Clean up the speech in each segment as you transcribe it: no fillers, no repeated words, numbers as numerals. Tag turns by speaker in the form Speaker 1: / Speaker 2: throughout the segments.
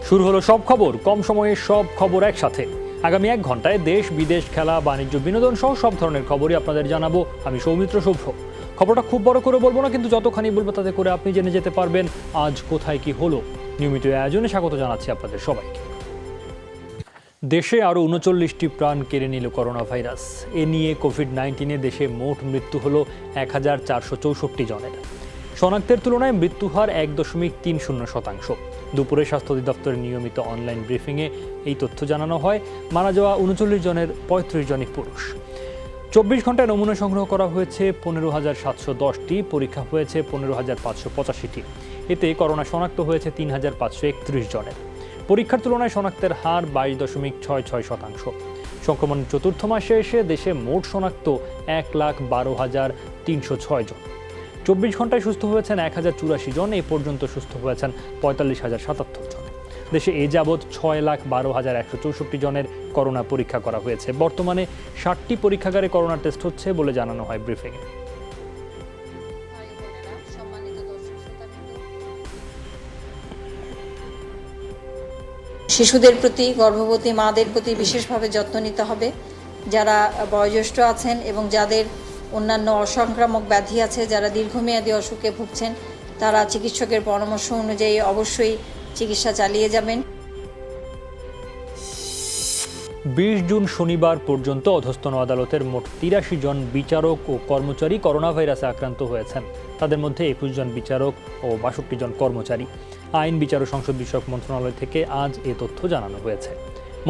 Speaker 1: শুরু হলো সব খবর, কম সময়ে সব খবর একসাথে। আগামী 1 ঘন্টায় দেশ বিদেশ, খেলা, বাণিজ্য, বিনোদন সহ সব ধরনের খবরই আপনাদের জানাবো। আমি সৌমিত্র শুভ্র। খবরটা খুব বড় করে বলবো না, কিন্তু যতখানি বলবো তাতে করে আপনি জেনে যেতে পারবেন আজ কোথায় কি হলো। নিয়মিত আয়োজনে স্বাগত জানাচ্ছি আপনাদের সবাইকে। দেশে আরও 39টি প্রাণ কেড়ে নিল করোনা ভাইরাস। এ নিয়ে কোভিড-19 দেশে মোট মৃত্যু হলো 1464 জনের। শনাক্তের তুলনায় মৃত্যু হার 1.30%। দুপুরে স্বাস্থ্য অধিদপ্তরের নিয়মিত অনলাইন ব্রিফিংয়ে এই তথ্য জানানো হয়। মারা যাওয়া 39 জনের 35 জনই পুরুষ। 24 ঘন্টায় নমুনা সংগ্রহ করা হয়েছে 15,710টি, পরীক্ষা হয়েছে 15,585টি। এতে করোনা শনাক্ত হয়েছে 3,531 জনের। পরীক্ষার তুলনায় শনাক্তের হার 22.66%। সংক্রমণের চতুর্থ মাসে এসে দেশে মোট শনাক্ত 1,12,306 জন। 24 ঘন্টায় সুস্থ হয়েছেন 1,084 জন। এ পর্যন্ত সুস্থ হয়েছেন 45,077 জন। দেশে এ যাবৎ 6,12,164 জনের করোনা পরীক্ষা করা হয়েছে। বর্তমানে 60টি পরীক্ষাগারে করোনা টেস্ট হচ্ছে বলে জানানো হয় ব্রিফিংয়ে।
Speaker 2: শিশুদের প্রতি, গর্ভবতী মাদের প্রতি বিশেষভাবে যত্ন নিতে হবে। যারা বয়োজ্যেষ্ঠ আছেন এবং যাদের অন্যান্য অসংক্রামক ব্যাধি আছে, যারা দীর্ঘমেয়াদী অসুখে ভুগছেন, তারা চিকিৎসকের পরামর্শ অনুযায়ী অবশ্যই চিকিৎসা চালিয়ে যাবেন।
Speaker 1: 20 জুন শনিবার পর্যন্ত অধস্তন আদালতের মোট 83 জন বিচারক ও কর্মচারী করোনা ভাইরাসে আক্রান্ত হয়েছেন। তাদের মধ্যে 21 জন বিচারক ও 62 জন কর্মচারী। আইন, বিচার ও সংসদ বিষয়ক মন্ত্রণালয় থেকে আজ এ তথ্য জানানো হয়েছে।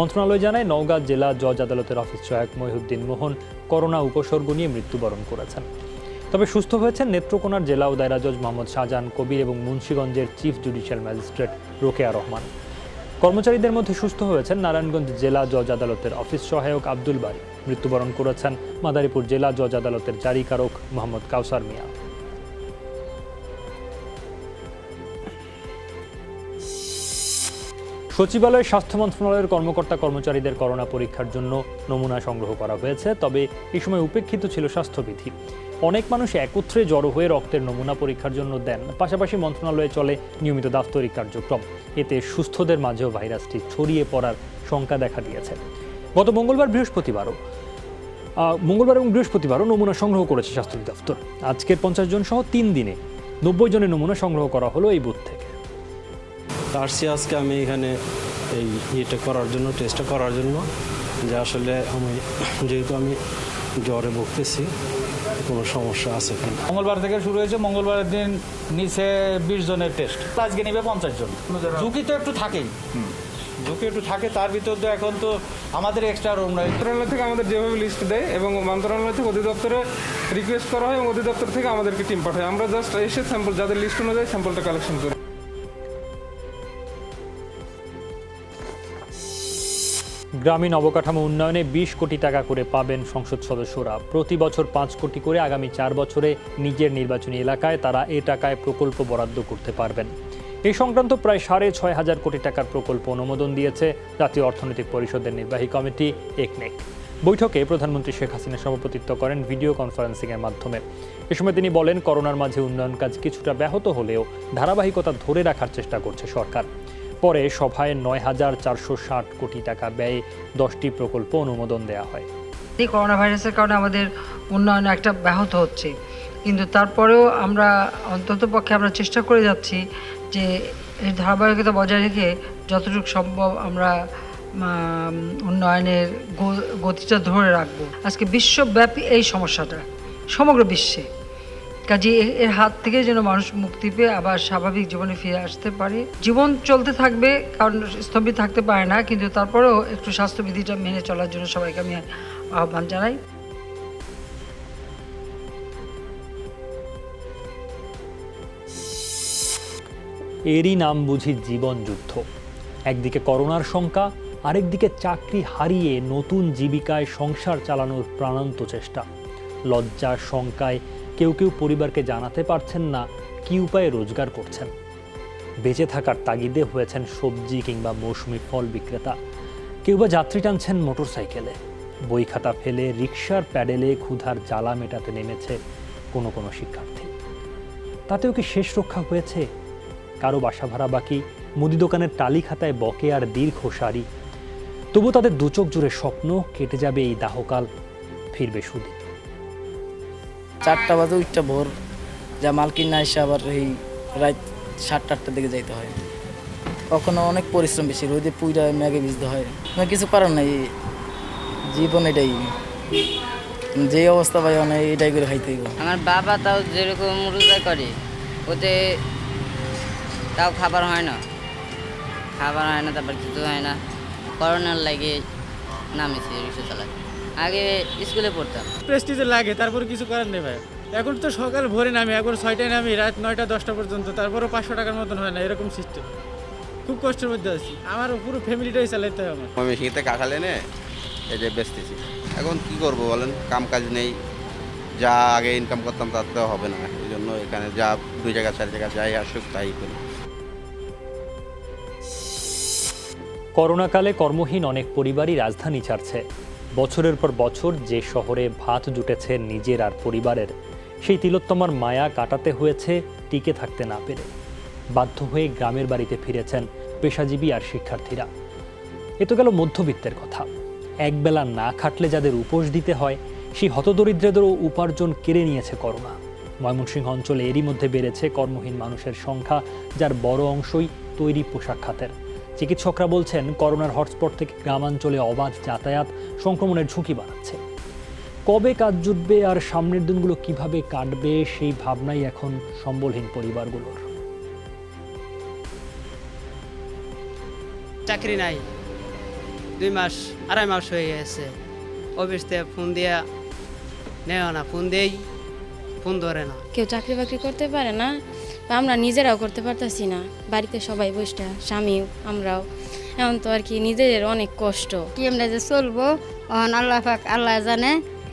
Speaker 1: মন্ত্রণালয় জানায়, নওগাঁ জেলা জজ আদালতের অফিস সহায়ক মহিউদ্দিন মোহন করোনা উপসর্গ নিয়ে মৃত্যুবরণ করেছেন। তবে সুস্থ হয়েছেন নেত্রকোনার জেলা ও দায়রা জজ মোহাম্মদ শাহজাহান কবির এবং মুন্সিগঞ্জের chief judicial magistrate Rokeya Rahman. কর্মচারীদের মধ্যে সুস্থ হয়েছেন নারায়ণগঞ্জ জেলা জজ আদালতের অফিস সহায়ক আব্দুল বারী। মৃত্যুবরণ করেছেন মাদারীপুর জেলা জজ আদালতের জারিকারক মোহাম্মদ কাউসার মিয়া। সচিবালয়ে স্বাস্থ্য মন্ত্রণালয়ের কর্মকর্তা কর্মচারীদের করোনা পরীক্ষার জন্য নমুনা সংগ্রহ করা হয়েছে। তবে এই সময় উপেক্ষিত ছিল স্বাস্থ্যবিধি। অনেক মানুষ একত্রে জড়ো হয়ে রক্তের নমুনা পরীক্ষার জন্য দেন। পাশাপাশি মন্ত্রণালয়ে চলে নিয়মিত দাপ্তরিক কার্যক্রম। এতে সুস্থদের মাঝেও ভাইরাসটি ছড়িয়ে পড়ার শঙ্কা দেখা দিয়েছে। গত মঙ্গলবার এবং বৃহস্পতিবারও নমুনা সংগ্রহ করেছে স্বাস্থ্য দপ্তর। আজকের 50 জন সহ 3 দিনে 90 জনের নমুনা সংগ্রহ করা হলো এই বুথ থেকে।
Speaker 3: আসছি আজকে আমি এখানে এই টেস্টটা করার জন্য, যে আসলে যেহেতু আমি জ্বরে ভুগতেছি, কোনো সমস্যা আছে কিনা।
Speaker 4: মঙ্গলবার থেকে শুরু হয়েছে। মঙ্গলবারের দিন নিচে 20 জনের টেস্ট, আজকে নিবে 50 জন। ঝুঁকি তো একটু থাকেই, তার ভিতর তো এখন তো আমাদের এক্সট্রা রুম নয়।
Speaker 5: মন্ত্রণালয় থেকে আমাদের যেভাবে লিস্ট দেয় এবং মন্ত্রণালয় থেকে অধিদপ্তরে রিকোয়েস্ট করা হয় এবং অধিদপ্তর থেকে আমাদেরকে টিম পাঠায়। আমরা জাস্ট এসে স্যাম্পল, যাদের লিস্ট অনুযায়ী স্যাম্পলটা কালেকশন করি।
Speaker 1: গ্রামীণ অবকাঠামো উন্নয়নে 20 কোটি টাকা করে পাবেন সংসদ সদস্যরা। প্রতি বছর 5 কোটি করে আগামী 4 বছরে নিজের নির্বাচনী এলাকায় তারা এ টাকায় প্রকল্প বরাদ্দ করতে পারবেন। এই সংক্রান্ত প্রায় 6,500 কোটি টাকার প্রকল্প অনুমোদন দিয়েছে জাতীয় অর্থনৈতিক পরিষদের নির্বাহী কমিটি একনেক। বৈঠকে প্রধানমন্ত্রী শেখ হাসিনা সভাপতিত্ব করেন ভিডিও কনফারেন্সিংয়ের মাধ্যমে। এ সময় তিনি বলেন, করোনার মাঝে উন্নয়ন কাজ কিছুটা ব্যাহত হলেও ধারাবাহিকতা ধরে রাখার চেষ্টা করছে সরকার। পরে সভায় 9,460 কোটি টাকা ব্যয়ে 10টি প্রকল্প অনুমোদন দেওয়া হয়।
Speaker 6: এই করোনা ভাইরাসের কারণে আমাদের উন্নয়ন একটা ব্যাহত হচ্ছে, কিন্তু তারপরেও অন্ততপক্ষে আমরা চেষ্টা করে যাচ্ছি যে এই ধারাবাহিকতা বজায় রেখে যতটুকু সম্ভব আমরা উন্নয়নের গতিটা ধরে রাখবো। আজকে বিশ্বব্যাপী এই সমস্যাটা, সমগ্র বিশ্বে, কাজে এর হাত থেকে যেন মানুষ মুক্তি পেয়ে আবার স্বাভাবিক জীবনে ফিরে আসতে পারে। জীবন চলতে থাকবে, কারণ স্থবির থাকতে পারে না, কিন্তু তারপরেও একটু স্বাস্থ্যবিধিটা মেনে চলার জন্য সবাইকে আমি আহ্বান জানাই।
Speaker 1: এরই নাম বুঝি জীবন যুদ্ধ। একদিকে করোনার শঙ্কা, আরেকদিকে চাকরি হারিয়ে নতুন জীবিকায় সংসার চালানোর প্রাণান্ত চেষ্টা। লজ্জার শঙ্কায় কেউ পরিবারকে জানাতে পারছেন না কি উপায়ে রোজগার করছেন। বেঁচে থাকার তাগিদে হয়েছেন সবজি কিংবা মৌসুমি ফল বিক্রেতা। কেউ বা যাত্রী টানছেন মোটরসাইকেলে। বই খাতা ফেলে রিকশার প্যাডেলে ক্ষুধার জ্বালা মেটাতে নেমেছে কোনো শিক্ষার্থী। তাতেও কি শেষ রক্ষা হয়েছে? কারো বাসা ভাড়া বাকি, মুদি দোকানের টালি খাতায় বকেয়ার দীর্ঘ সারি। তবু তাদের দুচোখ জুড়ে স্বপ্ন, কেটে যাবে এই দাহকাল, ফিরবে সুদিন।
Speaker 7: 4টা বাজে উঠটা ভোর, যা মাল কিনে এসে আবার এই রাত 7টা-8টার দিকে যাইতে হয়। কখনো অনেক পরিশ্রম বেশি, রোদে পুইরা ম্যাগে ভিজতে হয়, কিছু করার নাই, জীবন এটাই, যে অবস্থা ভাই অনেক এটাই করে খাইতে হইব।
Speaker 8: আমার বাবা তাও যেরকম রোজা করে, ওতে তাও খাবার হয় না, তারপর কিছু হয় না। করোনার লাগে নামেছি রিক্সা চালায়, আগে স্কুলে পড়তাম।
Speaker 9: প্রেস্টিজে লাগে, তারপরে কিছু করার নেই ভাই। এখন তো সকাল ভোরে নামি, এখন 6টায় নামি, রাত 9টা-10টা পর্যন্ত, তারপরেও 500 টাকার মতন হয় না, এরকম সিস্টেম। খুব কষ্টের মধ্যে আছি, আমার পুরো ফ্যামিলিটাই চালাইতে হয় আমার।
Speaker 10: আমি শীতে কাঁঠাল এনে এই যে বেচতেছি। এখন কি করব বলেন, কাম কাজ নেই, যা আগে ইনকাম করতাম তার তো হবে না, এই জন্য এখানে যা 2 জায়গা 4 জায়গা যাই আসুক তাই করি।
Speaker 1: করোনাকালে কর্মহীন অনেক পরিবারই রাজধানী ছাড়ছে। বছরের পর বছর যে শহরে ভাত জুটেছে নিজের আর পরিবারের, সেই তিলোত্তমার মায়া কাটাতে হয়েছে টিকে থাকতে না পেরে। বাধ্য হয়ে গ্রামের বাড়িতে ফিরেছেন পেশাজীবী আর শিক্ষার্থীরা। এ তো গেল মধ্যবিত্তের কথা। একবেলা না খাটলে যাদের উপোস দিতে হয়, সেই হতদরিদ্রদেরও উপার্জন কেড়ে নিয়েছে করোনা। ময়মনসিংহ অঞ্চলে এরই মধ্যে বেড়েছে কর্মহীন মানুষের সংখ্যা, যার বড় অংশই তৈরি পোশাক খাতের। চিকিৎসকরা বলছেন, করোনার হটস্পট থেকে গ্রামাঞ্চলে অবাধ যাতায়াত সংক্রমণের ঝুঁকি বাড়াচ্ছে। কবে কাজ জুটবে আর সামনের দিনগুলো কিভাবে কাটবে, সেই ভাবনাই এখন সম্বলহীন পরিবারগুলোর।
Speaker 11: চাকরি নাই, 2 মাস 2.5 মাস হয়ে গেছে। অফিস থেকে ফোন দিয়া নেও না, ফোন দেই, ফোন ধরে না।
Speaker 12: কেউ চাকরি বাকরি করতে পারে না, বা আমরা নিজেরাও করতে পারতাছি না। বাড়িতে সবাই বসটা, স্বামীও আমরাও, এখন তো আর কি নিজেদের অনেক কষ্ট।
Speaker 13: কি আমরা যে চলবো, আল্লাহ পাক আল্লাহ জানে,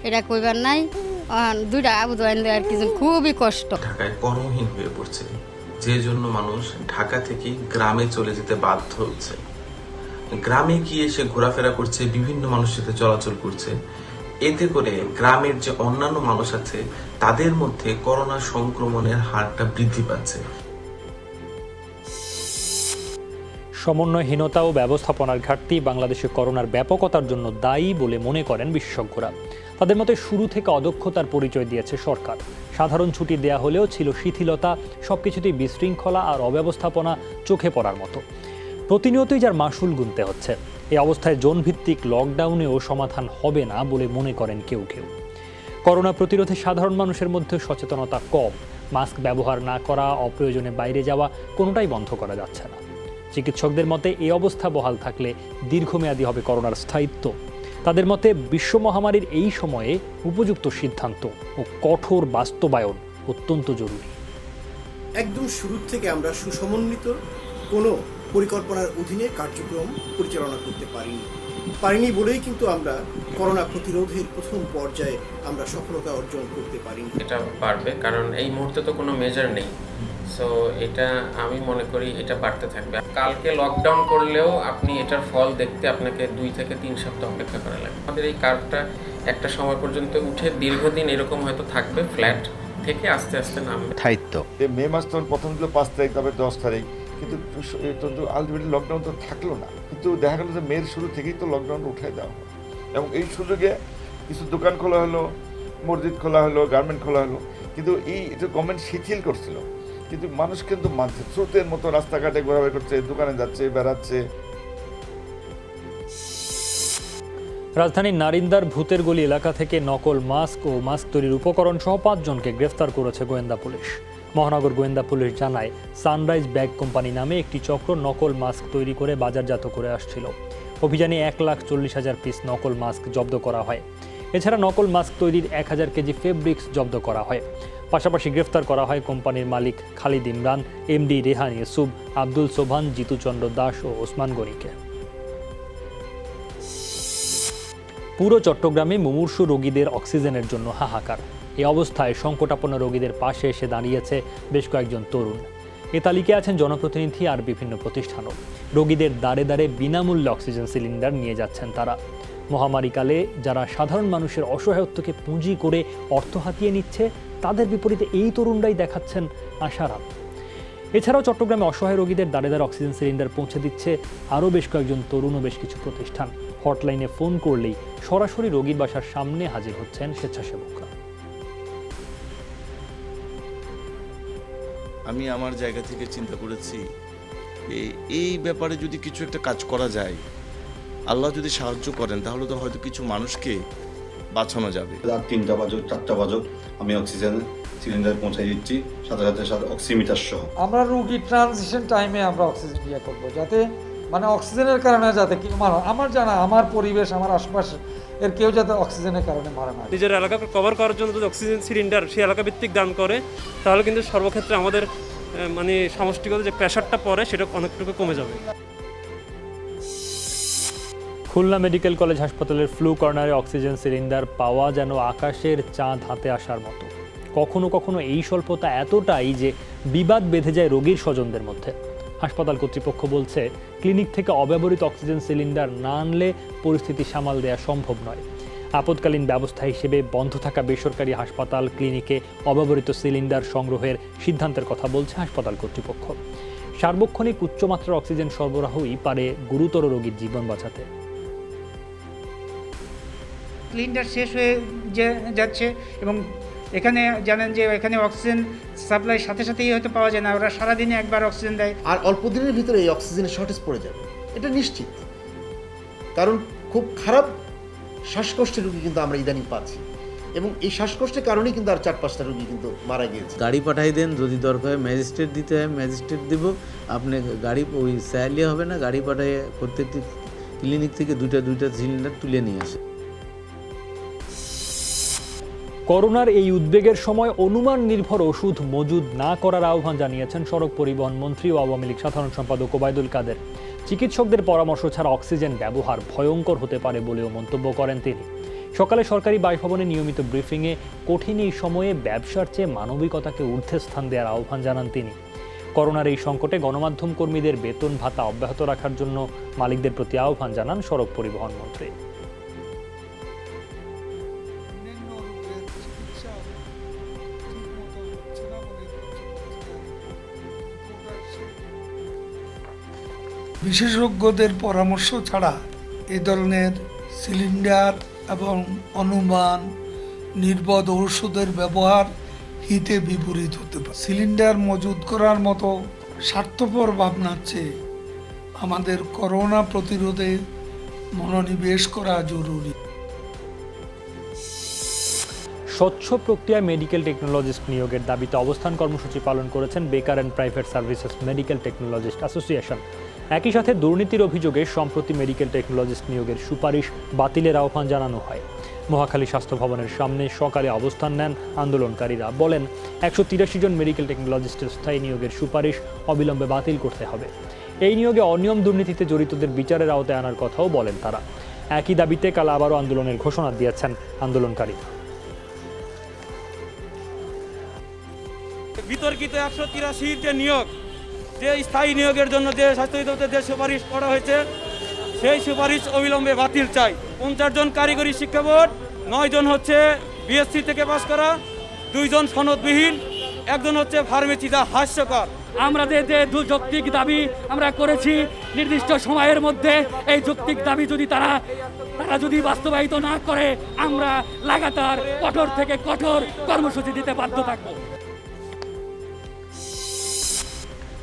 Speaker 13: এটা কইবার নাই। 2টা আবু দোয়াইন আর কিছু খুবই কষ্ট।
Speaker 14: ঢাকায় কর্মহীন হয়ে পড়ছে, যে জন্য মানুষ ঢাকা থেকে গ্রামে চলে যেতে বাধ্য হচ্ছে। গ্রামে গিয়ে সে ঘোরাফেরা করছে, বিভিন্ন মানুষের সাথে চলাচল করছে। এতে করে গ্রামের যে অন্যান্য মানুষ আছে তাদের মধ্যে করোনা সংক্রমণের হারটা বৃদ্ধি পাচ্ছে।
Speaker 1: সমন্বয়হীনতা ও ব্যবস্থাপনার ঘাটতি বাংলাদেশে করোনার ব্যাপকতার জন্য দায়ী বলে মনে করেন বিশেষজ্ঞরা। তাদের মতে শুরু থেকে অদক্ষতার পরিচয় দিয়েছে সরকার। সাধারণ ছুটি দেয়া হলেও ছিল শিথিলতা, সবকিছুতেই বিশৃঙ্খলা আর অব্যবস্থাপনা চোখে পড়ার মতো। প্রতিনিয়তই যার মাসুল গুনতে হচ্ছে। এই অবস্থায় জোনভিত্তিক লকডাউনেও সমাধান হবে না বলে মনে করেন কেউ কেউ। করোনা প্রতিরোধে সাধারণ মানুষের মধ্যে সচেতনতা কম। মাস্ক ব্যবহার না করা, অপ্রয়োজনে বাইরে যাওয়া, কোনোটাই বন্ধ করা যাচ্ছে না। চিকিৎসকদের মতে এই অবস্থা বহাল থাকলে দীর্ঘমেয়াদী হবে করোনার স্থায়িত্ব। তাদের মতে বিশ্ব মহামারীর এই সময়ে উপযুক্ত সিদ্ধান্ত ও কঠোর বাস্তবায়ন অত্যন্ত জরুরি।
Speaker 15: একদম শুরু থেকে আমরা সুসমন্বিত কোনো পরিকল্পনার অধীনে কার্যক্রম পরিচালনা করতে পারিনি বলেই কিন্তু আমরা করোনা প্রতিরোধের প্রথম পর্যায়ে আমরা সফলতা অর্জন করতে পারিনি।
Speaker 16: এটা পারবে, কারণ এই মুহূর্তে তো কোনো মেজার নেই। সো এটা আমি মনে করি এটা বাড়তে থাকবে। কালকে লকডাউন করলেও আপনি এটার ফল দেখতে আপনাকে 2 থেকে 3 সপ্তাহ অপেক্ষা করা লাগবে। আমাদের এই কার্ভটা একটা সময় পর্যন্ত উঠে দীর্ঘদিন এরকম হয়তো থাকবে, ফ্ল্যাট থেকে আস্তে আস্তে নামবে।
Speaker 10: স্থায়িত্ব
Speaker 17: মে মাস তখন প্রথম ছিল 5 তারিখ, তবে 10 তারিখ, কিন্তু আলটিমেটলি লকডাউন তো থাকলো না। কিন্তু দেখা গেল যে মের শুরু থেকেই তো লকডাউন উঠাই দেওয়া হলো, এবং এই সুযোগে কিছু দোকান খোলা হলো, মসজিদ খোলা হলো, গার্মেন্ট খোলা হলো। কিন্তু এটা গভর্নমেন্ট শিথিল করছিল, কিন্তু মানুষ কিন্তু মানছে, স্রোতের মতো রাস্তাঘাটে ঘোরাঘুরি করছে, দোকানে যাচ্ছে, বেড়াচ্ছে।
Speaker 1: রাজধানীর নারিন্দার ভূতের গলি এলাকা থেকে নকল মাস্ক ও মাস্ক তৈরির উপকরণ সহ 5 জনকে গ্রেফতার করেছে গোয়েন্দা পুলিশ। মহানগর গোয়েন্দা পুলিশ জানায়, সানরাইজ ব্যাগ কোম্পানি নামে একটি চক্র নকল মাস্ক তৈরি করে বাজারজাত করে আসছিল। অভিযানে 1,40,000 পিস নকল মাস্ক জব্দ করা হয়। এছাড়া নকল মাস্ক তৈরির 1000 কেজি ফেব্রিক্স জব্দ করা হয়। পাশাপাশি গ্রেফতার করা হয় কোম্পানির মালিক খালিদ ইমরান, এমডি রেহান ইউসুফ, আব্দুল সোবহান, জিতুচন্দ্র দাস ও ওসমান গনিকে। পুরো চট্টগ্রামে মুমূর্ষু রোগীদের অক্সিজেনের জন্য হাহাকার। এই অবস্থায় সংকটাপন্ন রোগীদের পাশে এসে দাঁড়িয়েছে বেশ কয়েকজন তরুণ। এ তালিকায় আছেন জনপ্রতিনিধি আর বিভিন্ন প্রতিষ্ঠানও। রোগীদের দ্বারে দ্বারে বিনামূল্যে অক্সিজেন সিলিন্ডার নিয়ে যাচ্ছেন তারা। মহামারীকালে যারা সাধারণ মানুষের অসহায়ত্বকে পুঁজি করে অর্থ হাতিয়ে নিচ্ছে, তাদের বিপরীতে এই তরুণরাই দেখাচ্ছেন আশার আলো। এছাড়াও চট্টগ্রামে অসহায় রোগীদের দ্বারে দ্বারে অক্সিজেন সিলিন্ডার পৌঁছে দিচ্ছে আরও বেশ কয়েকজন তরুণ ও বেশ কিছু প্রতিষ্ঠান। হটলাইনে ফোন করলেই সরাসরি রোগীর বাসার সামনে হাজির হচ্ছেন স্বেচ্ছাসেবকরা।
Speaker 18: আমি আমার জায়গা থেকে চিন্তা করেছি এই ব্যাপারে যদি কিছু একটা কাজ করা যায়, আল্লাহ যদি সাহায্য করেন, তাহলে তো হয়তো কিছু মানুষকে বাঁচানো যাবে।
Speaker 19: রাত 3টা বাজুক 4টা বাজুক আমি অক্সিজেন সিলিন্ডার পৌঁছাই দিচ্ছি, সাথে সাথে অক্সিমিটার সহ।
Speaker 20: আমরা রুগী ট্রানজিশন টাইমে আমরা অক্সিজেন ইয়ে করবো, যাতে মানে অক্সিজেনের কারণে যাতে কেউ মারা, আমার জানা আমার পরিবেশ আমার আশপাশে এর কেউ যাতে অক্সিজেনের কারণে মারা না।
Speaker 21: নিজের এলাকা কভার করার জন্য যদি অক্সিজেন সিলিন্ডার সেই এলাকা ভিত্তিক দান করে, তাহলে কিন্তু সর্বক্ষেত্রে আমাদের মানে সমষ্টিগত যে প্রেশারটা পড়ে সেটা অনেকটুকু কমে যাবে।
Speaker 1: খুলনা মেডিকেল কলেজ হাসপাতালের ফ্লু কর্নারে অক্সিজেন সিলিন্ডার পাওয়া যেন আকাশের চাঁদ হাতে আসার মতো। কখনো কখনো এই স্বল্পতা এতটাই যে বিবাদ বেঁধে যায় রোগীর স্বজনদের মধ্যে। হাসপাতাল কর্তৃপক্ষ বলছে, ক্লিনিক থেকে অব্যবহৃত অক্সিজেন সিলিন্ডার না আনলে পরিস্থিতি সামাল দেওয়া সম্ভব নয়। আপৎকালীন ব্যবস্থা হিসেবে বন্ধ থাকা বেসরকারি হাসপাতাল ক্লিনিকে অব্যবহৃত সিলিন্ডার সংগ্রহের সিদ্ধান্তের কথা বলছে হাসপাতাল কর্তৃপক্ষ। সার্বক্ষণিক উচ্চমাত্রার অক্সিজেন সরবরাহই পারে গুরুতর রোগীর জীবন বাঁচাতে।
Speaker 22: সিলিন্ডার শেষ হয়ে যাচ্ছে এবং এখানে জানেন যে এখানে অক্সিজেন সাপ্লাই সাথে সাথেই হয়তো পাওয়া যায় না, ওরা সারাদিনে একবার অক্সিজেন দেয়।
Speaker 15: আর অল্প দিনের ভিতরে এই অক্সিজেনের শর্টেজ পড়ে যাবে, এটা নিশ্চিত। কারণ খুব খারাপ শ্বাসকষ্টের রোগী কিন্তু আমরা ইদানিং পাচ্ছি, এবং এই শ্বাসকষ্টের কারণেই কিন্তু আর 4-5টা রোগী কিন্তু মারা গিয়েছে।
Speaker 23: গাড়ি পাঠাই দেন, যদি দরকার হয় ম্যাজিস্ট্রেট দিতে হয় ম্যাজিস্ট্রেট দিব, আপনি গাড়ি ওই স্যারলি হবে না, গাড়ি পাঠাই প্রত্যেকটি ক্লিনিক থেকে দুইটা সিলিন্ডার তুলে নিয়ে আসে।
Speaker 1: করোনার এই উদ্বেগের সময় অনুমান নির্ভর ওষুধ মজুদ না করার আহ্বান জানিয়েছেন সড়ক পরিবহন মন্ত্রী ও আওয়ামী লীগ সাধারণ সম্পাদক ওবায়দুল কাদের। চিকিৎসকদের পরামর্শ ছাড়া অক্সিজেন ব্যবহার ভয়ঙ্কর হতে পারে বলেও মন্তব্য করেন তিনি। সকালে সরকারি বাসভবনে নিয়মিত ব্রিফিংয়ে কঠিন এই সময়ে ব্যবসার চেয়ে মানবিকতাকে ঊর্ধ্বে স্থান দেওয়ার আহ্বান জানান তিনি। করোনার এই সংকটে গণমাধ্যম কর্মীদের বেতন ভাতা অব্যাহত রাখার জন্য মালিকদের প্রতি আহ্বান জানান সড়ক পরিবহন মন্ত্রী।
Speaker 24: বিশেষজ্ঞদের পরামর্শ ছাড়া এ ধরনের সিলিন্ডার এবং অনুমান নির্বোধ ঔষধের ব্যবহার হিতে বিপরীত হতে পারে। সিলিন্ডার মজুত করার মতো স্বার্থপর ভাবনার চেয়ে আমাদের করোনা প্রতিরোধে মনোনিবেশ করা জরুরি।
Speaker 1: স্বচ্ছ প্রক্রিয়ায় মেডিকেল টেকনোলজিস্ট নিয়োগের দাবিতে অবস্থান কর্মসূচি পালন করেছেন বেকার and private services medical technologist association. একই সাথে দুর্নীতির অভিযোগে সম্প্রতি মেডিকেল টেকনোলজিস্ট নিয়োগের সুপারিশ বাতিলের আহ্বান জানানো হয়। মহাখালী স্বাস্থ্য ভবনের সামনে সকালে অবস্থান নেন আন্দোলনকারীরা। বলেন, 183 জন মেডিকেল টেকনোলজিস্টের স্থায়ী নিয়োগের সুপারিশ অবিলম্বে বাতিল করতে হবে। এই নিয়োগে অনিয়ম দুর্নীতিতে জড়িতদের বিচারের আওতায় আনার কথাও বলেন তারা। একই দাবিতে কাল আবারও আন্দোলনের ঘোষণা দিয়েছেন আন্দোলনকারীরা।
Speaker 21: বিতর্কিত 183 যে নিয়োগ, যে স্থায়ী নিয়োগের জন্য যে স্বাস্থ্য অধিদপ্তর যে সুপারিশ করা হয়েছে, সেই সুপারিশ অবিলম্বে বাতিল চাই। 50 জন কারিগরি শিক্ষা বোর্ড, 9 জন হচ্ছে বিএসসি থেকে পাস করা, 2 জন সনদবিহীন, 1 জন হচ্ছে ফার্মেসি, যা হাস্যকর।
Speaker 25: আমরা যে যৌক্তিক দাবি আমরা করেছি নির্দিষ্ট সময়ের মধ্যে, এই যৌক্তিক দাবি যদি তারা যদি বাস্তবায়িত না করে, আমরা লাগাতার কঠোর থেকে কঠোর কর্মসূচি দিতে বাধ্য থাকব।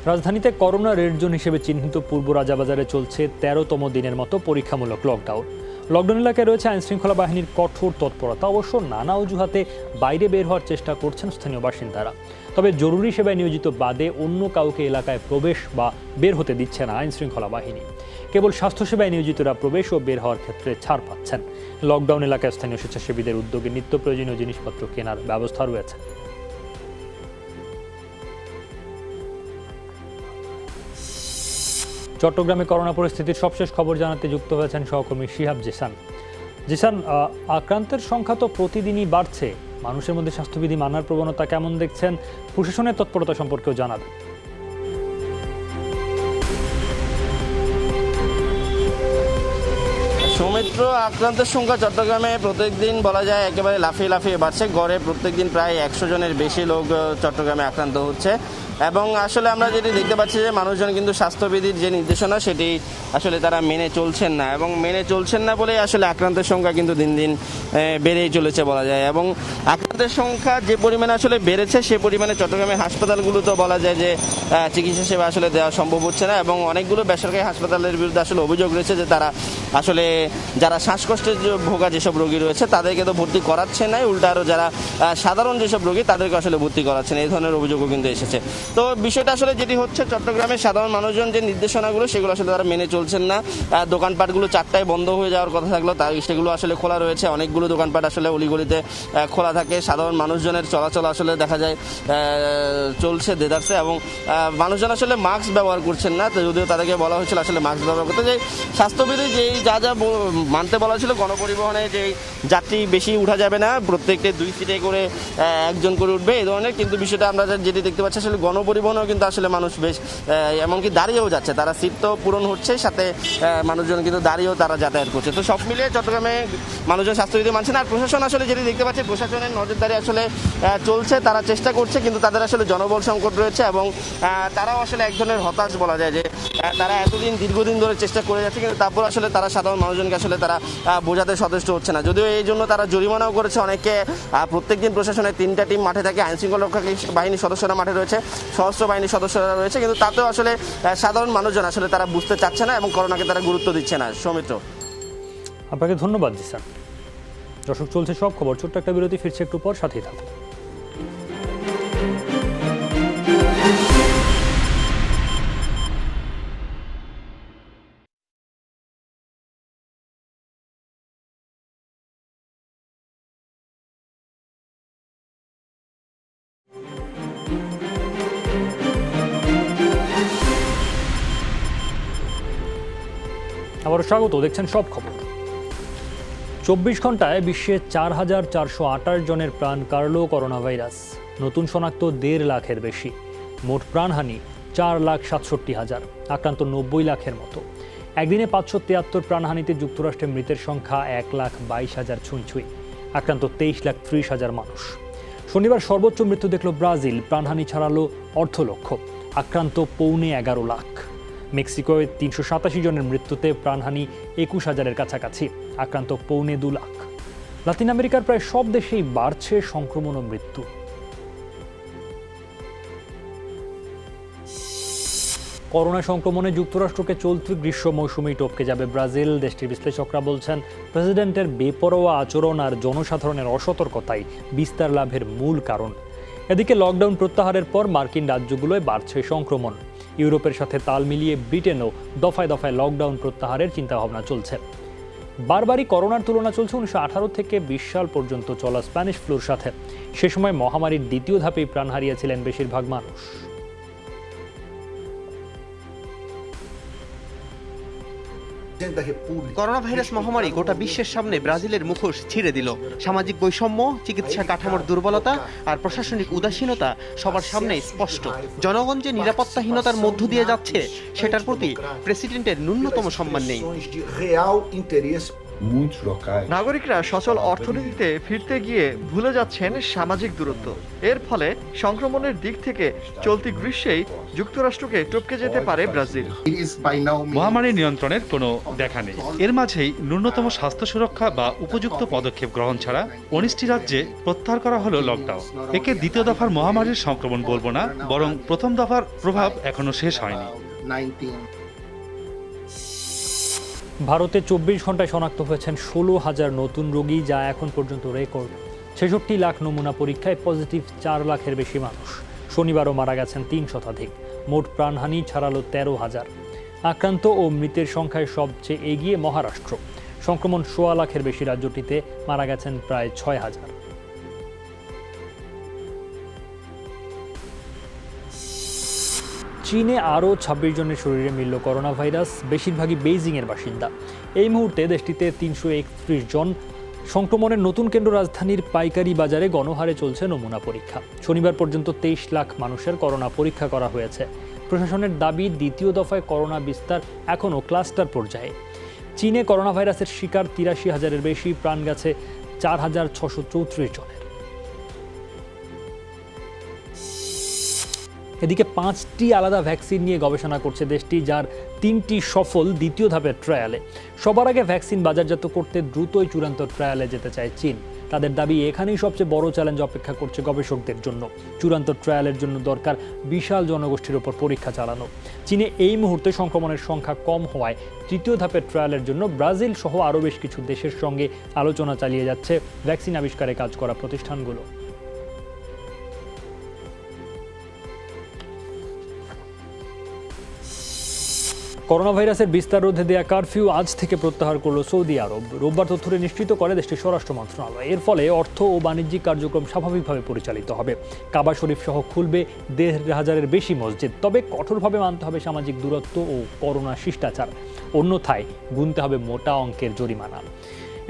Speaker 1: রাজধানীতে করোনা রেড জোন হিসেবে চিহ্নিত পূর্ব রাজাবাজারে চলছে 13তম দিনের মতো পরীক্ষামূলক লকডাউন। লকডাউন এলাকায় রয়েছে আইনশৃঙ্খলা বাহিনীর কঠোর তৎপরতা। অবশ্য নানা অজুহাতে বাইরে বের হওয়ার চেষ্টা করছেন স্থানীয় বাসিন্দারা। তবে জরুরি সেবায় নিয়োজিত বাদে অন্য কাউকে এলাকায় প্রবেশ বা বের হতে দিচ্ছে না আইনশৃঙ্খলা বাহিনী। কেবল স্বাস্থ্যসেবায় নিয়োজিতরা প্রবেশ ও বের হওয়ার ক্ষেত্রে ছাড় পাচ্ছেন। লকডাউন এলাকায় স্থানীয় স্বেচ্ছাসেবীদের উদ্যোগে নিত্য প্রয়োজনীয় জিনিসপত্র কেনার ব্যবস্থা রয়েছে। চট্টগ্রামে করোনা পরিস্থিতির সবশেষ খবর জানাতে যুক্ত হয়েছেন সহকর্মী শিহাব জিসান। জিসান, আক্রান্তের সংখ্যা তো প্রতিদিনই বাড়ছে, মানুষের মধ্যে স্বাস্থ্যবিধি মানার প্রবণতা কেমন দেখছেন? প্রশাসনের তৎপরতা সম্পর্কেও জানাবেন।
Speaker 26: সৌমিত্র, আক্রান্তের সংখ্যা চট্টগ্রামে প্রত্যেকদিন বলা যায় একেবারে লাফিয়ে লাফিয়ে বাড়ছে। গড়ে প্রত্যেকদিন প্রায় 100 জনের বেশি লোক চট্টগ্রামে আক্রান্ত হচ্ছে। এবং আসলে আমরা যেটি দেখতে পাচ্ছি যে মানুষজন কিন্তু স্বাস্থ্যবিধির যে নির্দেশনা সেটি আসলে তারা মেনে চলছেন না, এবং মেনে চলছেন না বলেই আসলে আক্রান্তের সংখ্যা কিন্তু দিন দিন বেড়েই চলেছে বলা যায়। এবং আক্রান্তের সংখ্যা যে পরিমাণে আসলে বেড়েছে সে পরিমাণে চট্টগ্রামের হাসপাতালগুলোতে বলা যায় যে চিকিৎসা সেবা আসলে দেওয়া সম্ভব হচ্ছে না, এবং অনেকগুলো বেসরকারি হাসপাতালের বিরুদ্ধে আসলে অভিযোগ রয়েছে যে তারা আসলে যারা শ্বাসকষ্টের ভোগা যেসব রোগী রয়েছে তাদেরকে তো ভর্তি করাচ্ছে না, উল্টা আরও যারা সাধারণ যেসব রোগী তাদেরকে আসলে ভর্তি করাচ্ছে না, এই ধরনের অভিযোগও কিন্তু এসেছে। তো বিষয়টা আসলে যেটি হচ্ছে চট্টগ্রামের সাধারণ মানুষজন যে নির্দেশনাগুলো সেগুলো আসলে তারা মেনে চলছেন না। দোকানপাটগুলো 4টায় বন্ধ হয়ে যাওয়ার কথা থাকলেও সেগুলো আসলে খোলা রয়েছে, অনেকগুলো দোকানপাট আসলে অলিগলিতে খোলা থাকে। সাধারণ মানুষজনের চলাচল আসলে দেখা যায় চলছে দেদারসে, এবং মানুষজন আসলে মাস্ক ব্যবহার করছেন না, যদিও তাদেরকে বলা হয়েছিল আসলে মাস্ক ব্যবহার করতে। যে স্বাস্থ্যবিধি যেই যা মানতে বলা ছিল, গণপরিবহনে যে যাত্রী বেশি উঠা যাবে না, প্রত্যেকটা 2 সিটে করে একজন করে উঠবে এই ধরনের, কিন্তু বিষয়টা আমরা যেটি দেখতে পাচ্ছি আসলে গণপরিবহনেও কিন্তু আসলে মানুষ বেশ এমনকি দাঁড়িয়েও যাচ্ছে, তারা সিট তো পূরণ হচ্ছে, সাথে মানুষজন কিন্তু দাঁড়িয়েও তারা যাতায়াত করছে। তো সব মিলিয়ে চট্টগ্রামে মানুষজন স্বাস্থ্যবিধি মানছে না। আর প্রশাসন আসলে যেটি দেখতে পাচ্ছি, প্রশাসনের নজরদারি আসলে চলছে, তারা চেষ্টা করছে, কিন্তু তাদের আসলে জনবল সংকট রয়েছে, এবং তারাও আসলে এক ধরনের হতাশ বলা যায় যে তারা দীর্ঘদিন ধরে চেষ্টা করে যাচ্ছে, কিন্তু তারপর আসলে তারা সাধারণ মানুষজনকে আসলে তারা বোঝাতে সচেষ্ট হচ্ছে না। যদিও এই জন্য তারা জরিমানাও করেছে অনেকে। প্রত্যেকদিন প্রশাসনের 3টা টিম মাঠে থাকে, আইনশৃঙ্খলা রক্ষা বাহিনীর সদস্যরা মাঠে রয়েছে, সশস্ত্র বাহিনীর সদস্যরা রয়েছে, কিন্তু তাতেও আসলে সাধারণ মানুষজন আসলে তারা বুঝতে চাচ্ছে না এবং করোনাকে তারা গুরুত্ব দিচ্ছে না। সৌমিত্র,
Speaker 1: আপনাকে ধন্যবাদ জি স্যার। দর্শক, চলছে সব খবর, ছোট্ট একটা বিরতি, ফিরছে একটু পর, সাথেই থাকুন। আবারও স্বাগত, দেখছেন সব খবর। 24 ঘন্টায় বিশ্বে 4,428 জনের প্রাণ কাড়ল করোনা ভাইরাস। নতুন শনাক্ত 1.5 লাখের বেশি। মোট প্রাণহানি 4,67,000, আক্রান্ত 90 লাখের মতো। একদিনে 573 প্রাণহানিতে যুক্তরাষ্ট্রে মৃতের সংখ্যা 1,22,000 ছুঁই। আক্রান্ত 23,30,000 মানুষ। শনিবার সর্বোচ্চ মৃত্যু দেখল ব্রাজিল, প্রাণহানি ছাড়ালো 1.5 লক্ষ, আক্রান্ত 11.5 লাখ। মেক্সিকোয় 387 জনের মৃত্যুতে প্রাণহানি 21,000-এর কাছাকাছি, আক্রান্ত 1.25 লাখ। লাতিন আমেরিকার প্রায় সব দেশেই বাড়ছে সংক্রমণ ও মৃত্যু। করোনা সংক্রমণে যুক্তরাষ্ট্রকে চলতি গ্রীষ্ম মৌসুমেই টপকে যাবে ব্রাজিল। দেশটির বিশ্লেষকরা বলছেন, প্রেসিডেন্টের বেপরোয়া আচরণ আর জনসাধারণের অসতর্কতাই বিস্তার লাভের মূল কারণ। এদিকে লকডাউন প্রত্যাহারের পর মার্কিন রাজ্যগুলোয় বাড়ছে সংক্রমণ। ইউরোপের সাথে তাল মিলিয়ে ব্রিটেনও দফায় দফায় লকডাউন প্রত্যাহারের চিন্তাভাবনা চলছে। বারবারই করোনার তুলনা চলছে 1918 থেকে 20 সাল পর্যন্ত চলা স্প্যানিশ ফ্লুর সাথে। সে সময় মহামারীর দ্বিতীয় ধাপেই প্রাণ হারিয়েছিলেন বেশিরভাগ মানুষ।
Speaker 2: করোনা ভাইরাস মহামারী গোটা বিশ্বের সামনে ব্রাজিলের মুখোশ ছিঁড়ে দিল। সামাজিক বৈষম্য, চিকিৎসা কাঠামোর দুর্বলতা আর প্রশাসনিক উদাসীনতা সবার সামনে স্পষ্ট। জনগণ যে নিরাপত্তাহীনতার মধ্য দিয়ে যাচ্ছে সেটার প্রতি প্রেসিডেন্টের ন্যূনতম সম্মান নেই। নাগরিকরা সচল অর্থনীতিতে ফিরতে গিয়ে ভুলে যাচ্ছেন সামাজিক দূরত্ব। এর ফলে সংক্রমণের দিক থেকে চলতি গ্রীষ্মেই যুক্তরাষ্ট্রকে টপকে যেতে পারে ব্রাজিল।
Speaker 3: মহামারী নিয়ন্ত্রণের কোনো দেখা নেই। এর মাঝেই ন্যূনতম স্বাস্থ্য সুরক্ষা বা উপযুক্ত পদক্ষেপ গ্রহণ ছাড়া 19টি রাজ্যে প্রত্যাহার করা হলো লকডাউন। একে দ্বিতীয় দফার মহামারীর সংক্রমণ বলবো না, বরং প্রথম দফার প্রভাব এখনো শেষ হয়নি।
Speaker 1: ভারতে 24 ঘন্টায় শনাক্ত হয়েছেন 16,000 নতুন রোগী, যা এখন পর্যন্ত রেকর্ড। 66 লাখ নমুনা পরীক্ষায় পজিটিভ 4 লাখের বেশি মানুষ। শনিবারও মারা গেছেন 3 শতাধিক। মোট প্রাণহানি ছাড়ালো 13,000। আক্রান্ত ও মৃতের সংখ্যায় সবচেয়ে এগিয়ে মহারাষ্ট্র। সংক্রমণ 1.25 লাখের বেশি রাজ্যটিতে মারা গেছেন প্রায় 6,000। চীনে আরও 26 জনের শরীরে মিলল করোনা ভাইরাস, বেশিরভাগই বেইজিংয়ের বাসিন্দা। এই মুহূর্তে দেশটিতে 331 জন। সংক্রমণের নতুন কেন্দ্র রাজধানীর পাইকারি বাজারে গণহারে চলছে নমুনা পরীক্ষা। শনিবার পর্যন্ত 23 লাখ মানুষের করোনা পরীক্ষা করা হয়েছে। প্রশাসনের দাবি, দ্বিতীয় দফায় করোনা বিস্তার এখনও ক্লাস্টার পর্যায়ে। চীনে করোনা ভাইরাসের শিকার 83,000-এর বেশি, প্রাণ গেছে 4,634 জনের। এদিকে 5টি আলাদা ভ্যাকসিন নিয়ে গবেষণা করছে দেশটি, যার 3টি সফল দ্বিতীয় ধাপের ট্রায়ালে। সবার আগে ভ্যাকসিন বাজারজাত করতে দ্রুতই চূড়ান্ত ট্রায়ালে যেতে চায় চীন। তাদের দাবি, এখানেই সবচেয়ে বড় চ্যালেঞ্জ অপেক্ষা করছে গবেষকদের জন্য। চূড়ান্ত ট্রায়ালের জন্য দরকার বিশাল জনগোষ্ঠীর ওপর পরীক্ষা চালানো। চীনে এই মুহূর্তে সংক্রমণের সংখ্যা কম হওয়ায় তৃতীয় ধাপের ট্রায়ালের জন্য ব্রাজিল সহ আরও বেশ কিছু দেশের সঙ্গে আলোচনা চালিয়ে যাচ্ছে ভ্যাকসিন আবিষ্কারে কাজ করা প্রতিষ্ঠানগুলো। করোনা ভাইরাসের বিস্তার রোধে দেয়া কারফিউ আজ থেকে প্রত্যাহার করল সৌদি আরব। রোববার তথ্যটি নিশ্চিত করে দেশটির স্বরাষ্ট্র মন্ত্রণালয়। এর ফলে অর্থ ও বাণিজ্যিক কার্যক্রম স্বাভাবিকভাবে পরিচালিত হবে। কাবা শরীফ সহ খুলবে 1,500-এর বেশি মসজিদ। তবে কঠোরভাবে মানতে হবে সামাজিক দূরত্ব ও করোনা শিষ্টাচার, অন্যথায় গুনতে হবে মোটা অঙ্কের জরিমানা।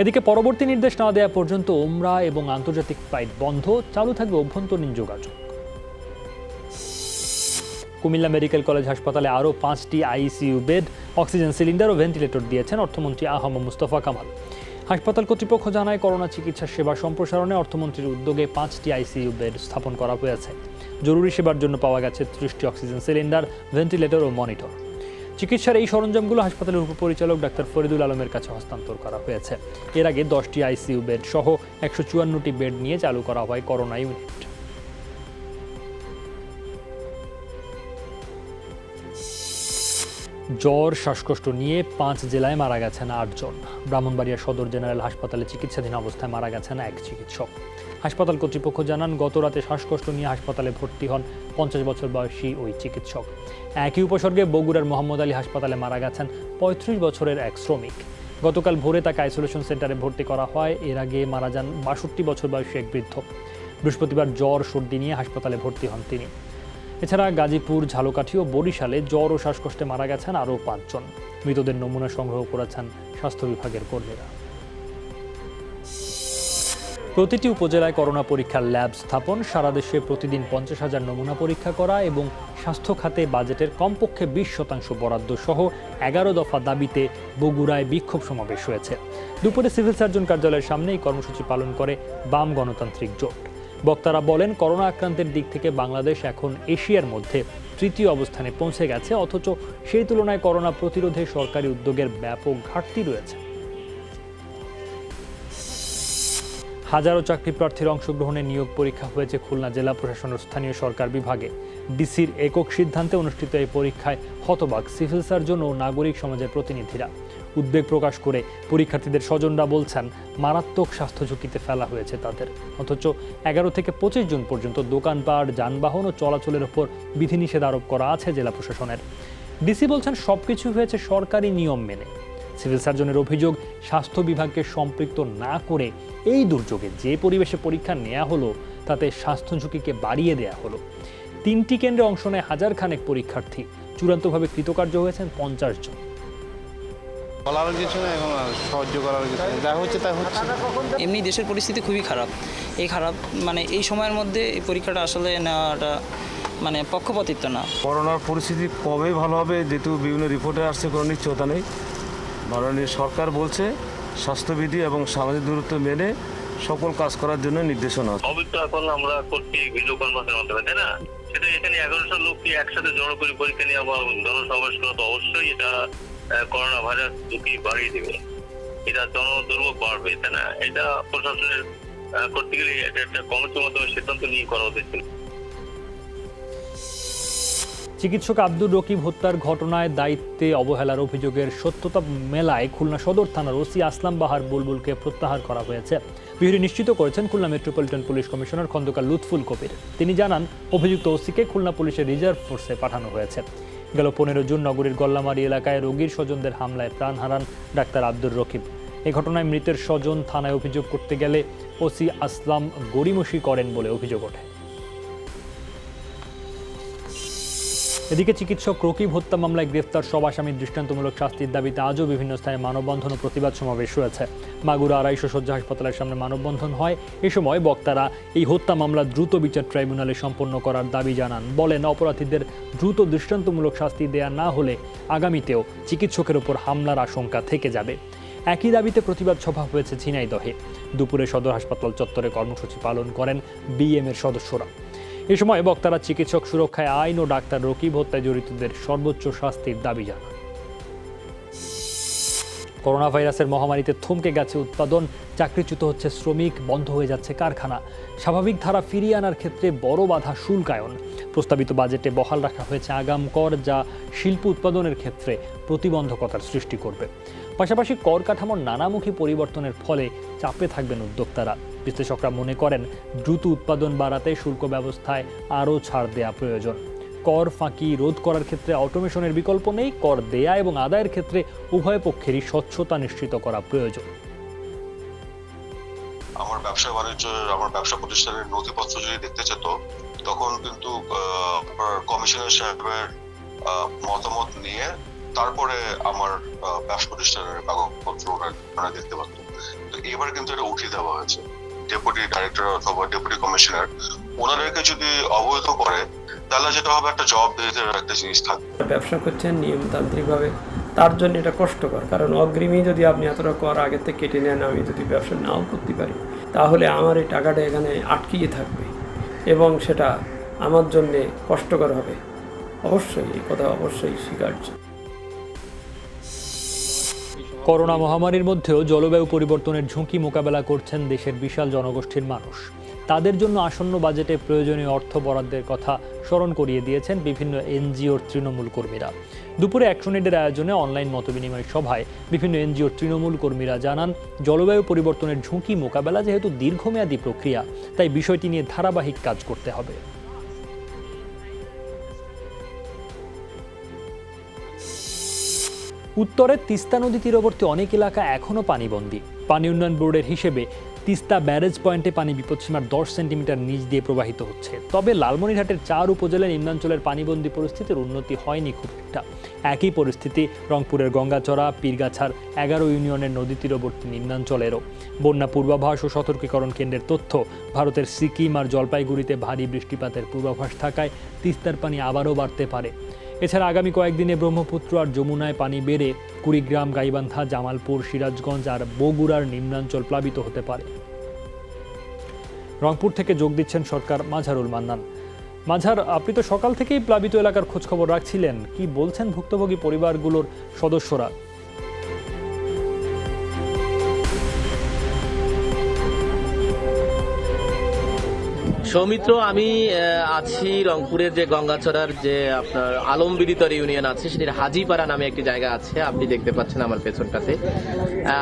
Speaker 1: এদিকে পরবর্তী নির্দেশ না দেওয়া পর্যন্ত ওমরা এবং আন্তর্জাতিক ফ্লাইট বন্ধ, চালু থাকবে অভ্যন্তরীণ যোগাযোগ। কুমিল্লা মেডিকেল কলেজ হাসপাতালে আরও 5টি আইসিইউ বেড, অক্সিজেন সিলিন্ডার ও ভেন্টিলেটর দিয়েছেন অর্থমন্ত্রী আহম মুস্তফা কামাল। হাসপাতাল কর্তৃপক্ষ জানায়, করোনা চিকিৎসা সেবা সম্প্রসারণে অর্থমন্ত্রীর উদ্যোগে 5টি আইসিইউ বেড স্থাপন করা হয়েছে। জরুরি সেবার জন্য পাওয়া গেছে 30টি অক্সিজেন সিলিন্ডার, ভেন্টিলেটর ও মনিটর। চিকিৎসার এই সরঞ্জামগুলো হাসপাতালের উপপরিচালক ডাক্তার ফরিদুল আলমের কাছে হস্তান্তর করা হয়েছে। এর আগে 10টি আইসিইউ বেড সহ 154টি বেড নিয়ে চালু করা হয় করোনা ইউনিট। জ্বর, শ্বাসকষ্ট নিয়ে 5 জেলায় মারা গেছেন 8 জন। ব্রাহ্মণবাড়িয়া সদর জেনারেল হাসপাতালে চিকিৎসাধীন অবস্থায় মারা গেছেন 1 চিকিৎসক। হাসপাতাল কর্তৃপক্ষ জানান, গত রাতে শ্বাসকষ্ট নিয়ে হাসপাতালে ভর্তি হন 50 বছর বয়সী ওই চিকিৎসক। একই উপসর্গে বগুড়ার মোহাম্মদ আলী হাসপাতালে মারা গেছেন 35 বছরের এক শ্রমিক। গতকাল ভোরে তাকে আইসোলেশন সেন্টারে ভর্তি করা হয়। এর আগে মারা যান 62 বছর বয়সী এক বৃদ্ধ। বৃহস্পতিবার জ্বর, সর্দি নিয়ে হাসপাতালে ভর্তি হন তিনি। এছাড়া গাজীপুর, ঝালকাঠি ও বরিশালে জ্বর ও শ্বাসকষ্টে মারা গেছেন আরও 5 জন। মৃতদের নমুনা সংগ্রহ করেছেন স্বাস্থ্য বিভাগের কর্মীরা। প্রতিটি উপজেলায় করোনা পরীক্ষার ল্যাব স্থাপন, সারা দেশে প্রতিদিন 50,000 নমুনা পরীক্ষা করা এবং স্বাস্থ্য খাতে বাজেটের কমপক্ষে 20% বরাদ্দ সহ 11 দফা দাবিতে বগুড়ায় বিক্ষোভ সমাবেশ হয়েছে। দুপুরে সিভিল সার্জন কার্যালয়ের সামনে এই কর্মসূচি পালন করে বাম গণতান্ত্রিক জোট। বক্তারা বলেন, করোনা আক্রান্তের দিক থেকে বাংলাদেশ এখন এশিয়ার মধ্যে 3য় অবস্থানে পৌঁছে গেছে, অথচ সেই তুলনায় করোনা প্রতিরোধে সরকারি উদ্যোগের ব্যাপক ঘাটতি রয়েছে। হাজারো চাকরি প্রার্থীর অংশগ্রহণে নিয়োগ পরীক্ষা হয়েছে খুলনা জেলা প্রশাসনের স্থানীয় সরকার বিভাগে। ডিসির একক সিদ্ধান্তে অনুষ্ঠিত এই পরীক্ষায় হতবাক সিভিল সার্জন ও নাগরিক সমাজের প্রতিনিধিরা। উদ্বেগ প্রকাশ করে পরীক্ষার্থীদের স্বজনরা বলছেন, মারাত্মক স্বাস্থ্য ঝুঁকিতে ফেলা হয়েছে তাদের। অথচ 11 থেকে 25 জুন পর্যন্ত দোকানপাট, যানবাহন ও চলাচলের ওপর বিধিনিষেধ আরোপ করা আছে জেলা প্রশাসনের। ডিসি বলছেন, সবকিছু হয়েছে সরকারি নিয়ম মেনে। সিভিল সার্জনের অভিযোগ, স্বাস্থ্য বিভাগকে সম্পৃক্ত না করে এই দুর্যোগে যে পরিবেশে পরীক্ষা নেওয়া হলো তাতে স্বাস্থ্য ঝুঁকিকে বাড়িয়ে দেয়া হলো। 3টি কেন্দ্রে অংশ নেয় 1000 খানেক পরীক্ষার্থী। চূড়ান্তভাবে কৃতকার্য হয়েছেন 50 জন।
Speaker 4: বলার কিছু না, এবং সাহায্য করার কিছু না, যা হচ্ছে তা হচ্ছে।
Speaker 5: এমনি দেশের পরিস্থিতি খুবই খারাপ। এই খারাপ এই সময়ের মধ্যে এই পরীক্ষাটা আসলে নেওয়াটা পক্ষপাতিত্ব না।
Speaker 6: করোনার পরিস্থিতি কবে ভালো হবে, যেহেতু বিভিন্ন রিপোর্টে আসছে, কোনো নিশ্চয়তা নেই। মাননীয় সরকার বলছে স্বাস্থ্যবিধি এবং সামাজিক দূরত্ব মেনে সকল কাজ করার জন্য নির্দেশনা।
Speaker 7: এখন আমরা করছি ভিডিও কনফারেন্সের মাধ্যমে, তাই না? সেটা এখানে 1100 লোককে একসাথে জড়ো করে পরীক্ষা নেওয়া বা জনসমাবেশ করা, তো অবশ্যই এটা করোনা ভাইরাস ঝুঁকি বাড়িয়ে দেবে, এটা জনদুর্ভোগ বাড়বে, তাই না? এটা প্রশাসনের করতে গেলে এটা একটা কমিটির মাধ্যমে সিদ্ধান্ত নিয়ে করা উচিত ছিল।
Speaker 1: চিকিৎসক আব্দুর রকিব হত্যার ঘটনায় দায়িত্বে অবহেলার অভিযোগের সত্যতা মেলায় খুলনা সদর থানার ওসি আসলাম বাহার বুলবুলকে প্রত্যাহার করা হয়েছে। বিষয়টি নিশ্চিত করেছেন Khulna metropolitan police commissioner Khondokar Lutful Kabir. তিনি জানান, অভিযুক্ত ওসিকে খুলনা পুলিশের রিজার্ভ ফোর্সে পাঠানো হয়েছে। গেল 15 জুন নগরীর গল্লামারি এলাকায় রোগীর স্বজনদের হামলায় প্রাণ হারান ডাক্তার আব্দুর রকিব। এই ঘটনায় মৃতের স্বজন থানায় অভিযোগ করতে গেলে ওসি আসলাম গড়িমসি করেন বলে অভিযোগ ওঠে। এদিকে চিকিৎসক রকিব হত্যা মামলায় গ্রেফতার সব আসামির দৃষ্টান্তমূলক শাস্তির দাবিতে আজও বিভিন্ন স্থানে মানববন্ধন ও প্রতিবাদ সমাবেশ হয়েছে। মাগুরা 250 শয্যা হাসপাতালের সামনে মানববন্ধন হয়। এ সময় বক্তারা এই হত্যা মামলা দ্রুত বিচার ট্রাইব্যুনালে সম্পন্ন করার দাবি জানান। বলেন, অপরাধীদের দ্রুত দৃষ্টান্তমূলক শাস্তি দেয়া না হলে আগামীতেও চিকিৎসকের ওপর হামলার আশঙ্কা থেকে যাবে। একই দাবিতে প্রতিবাদ সভা হয়েছে ঝিনাইদহে। দুপুরে সদর হাসপাতাল চত্বরে কর্মসূচি পালন করেন বিএম এর সদস্যরা। এ সময় বক্তারা চিকিৎসক সুরক্ষায় আইন ও ডাক্তার রকিব হত্যায় জড়িতদের সর্বোচ্চ শাস্তির দাবি জানান। করোনা ভাইরাসের মহামারীতে থমকে গেছে উৎপাদন, চাকরিচ্যুত হচ্ছে শ্রমিক, বন্ধ হয়ে যাচ্ছে কারখানা। স্বাভাবিক ধারা ফিরিয়ে আনার ক্ষেত্রে বড় বাধা শুল্কায়ন। প্রস্তাবিত বাজেটে বহাল রাখা হয়েছে আগাম কর, যা শিল্প উৎপাদনের ক্ষেত্রে প্রতিবন্ধকতার সৃষ্টি করবে। পাশাপাশি কর কাঠামোর নানামুখী পরিবর্তনের ফলে চাপে থাকবেন উদ্যোক্তারা। বিশ্লেষকরা মনে করেন দ্রুত উৎপাদন বাড়াতে শুল্ক ব্যবস্থায় আরও ছাড় দেওয়া প্রয়োজন। কর ফাঁকি রোধ করার ক্ষেত্রে অটোমেশনের বিকল্প নেই, কর দেয়া এবং আদায়ের ক্ষেত্রে উভয় পক্ষেরই স্বচ্ছতা নিশ্চিত করা প্রয়োজন।
Speaker 8: আমার ব্যবসা বাণিজ্য, আমার ব্যবসা প্রতিষ্ঠানের নথিপত্র যদি দেখতে যেত, তখন কিন্তু কমিশনার সাহেবের মতামত নিয়ে তারপরে আমার ব্যবসা প্রতিষ্ঠানের কাগজপত্র ওনারা দেখতে পারত। তো এবার কিন্তু এটা উঠিয়ে দেওয়া হয়েছে। ডেপুটি ডাইরেক্টর অথবা ডেপুটি কমিশনার ওনাদেরকে যদি অবহিত করে, তাহলে যেটা হবে একটা জবাবদিহিতার একটা জিনিস থাকবে।
Speaker 9: ব্যবসা করছেন নিয়মতান্ত্রিকভাবে, তার জন্য এটা কষ্টকর। কারণ অগ্রিমী যদি আপনি এতটা কর আগে থেকে কেটে নেন, আমি যদি ব্যবসা নাও করতে পারি, তাহলে আমার এই টাকাটা এখানে আটকিয়ে থাকবে এবং সেটা আমার জন্যে কষ্টকর হবে। অবশ্যই এই কথা অবশ্যই স্বীকার্য।
Speaker 1: করোনা মহামারীর মধ্যেও জলবায়ু পরিবর্তনের ঝুঁকি মোকাবেলা করছেন দেশের বিশাল জনগোষ্ঠীর মানুষ। তাদের জন্য আসন্ন বাজেটে প্রয়োজনীয় অর্থ বরাদ্দের কথা স্মরণ করিয়ে দিয়েছেন বিভিন্ন এনজিওর তৃণমূল কর্মীরা। দুপুরে অ্যাকশন-এডের আয়োজনে অনলাইন মতবিনিময় সভায় বিভিন্ন এনজিওর তৃণমূল কর্মীরা জানান, জলবায়ু পরিবর্তনের ঝুঁকি মোকাবেলা যেহেতু দীর্ঘমেয়াদী প্রক্রিয়া, তাই বিষয়টি নিয়ে ধারাবাহিক কাজ করতে হবে। উত্তরের তিস্তা নদী তীরবর্তী অনেক এলাকা এখনও পানিবন্দী। পানি উন্নয়ন বোর্ডের হিসেবে তিস্তা ব্যারেজ পয়েন্টে পানি বিপদসীমার 10 সেন্টিমিটার নিচ দিয়ে প্রবাহিত হচ্ছে। তবে লালমনিরহাটের 4 উপজেলার নিম্নাঞ্চলের পানিবন্দী পরিস্থিতির উন্নতি হয়নি খুব একটা। একই পরিস্থিতি রংপুরের গঙ্গাচড়া, পীরগাছার 11 ইউনিয়নের নদী তীরবর্তী নিম্নাঞ্চলেরও। বন্যা পূর্বাভাস ও সতর্কীকরণ কেন্দ্রের তথ্য, ভারতের সিকিম আর জলপাইগুড়িতে ভারী বৃষ্টিপাতের পূর্বাভাস থাকায় তিস্তার পানি আবারও বাড়তে পারে। এছাড়া আগামী কয়েকদিনে ব্রহ্মপুত্র আর যমুনায় পানি বেড়ে কুড়িগ্রাম, গাইবান্ধা, জামালপুর, সিরাজগঞ্জ আর বগুড়ার নিম্নাঞ্চল প্লাবিত হতে পারে। রংপুর থেকে যোগ দিচ্ছেন সরকার মাঝারুল মান্নান। মাঝার, আপনি তো সকাল থেকেই প্লাবিত এলাকার খোঁজখবর রাখছিলেন, কি বলছেন ভুক্তভোগী পরিবারগুলোর সদস্যরা?
Speaker 11: সৌমিত্র, আমি আছি রংপুরের যে গঙ্গাচড়ার যে আপনার আলমবিরিতর ইউনিয়ন আছে, সেটির হাজিপাড়া নামে একটি জায়গা আছে, আপনি দেখতে পাচ্ছেন আমার পেছনটাতে।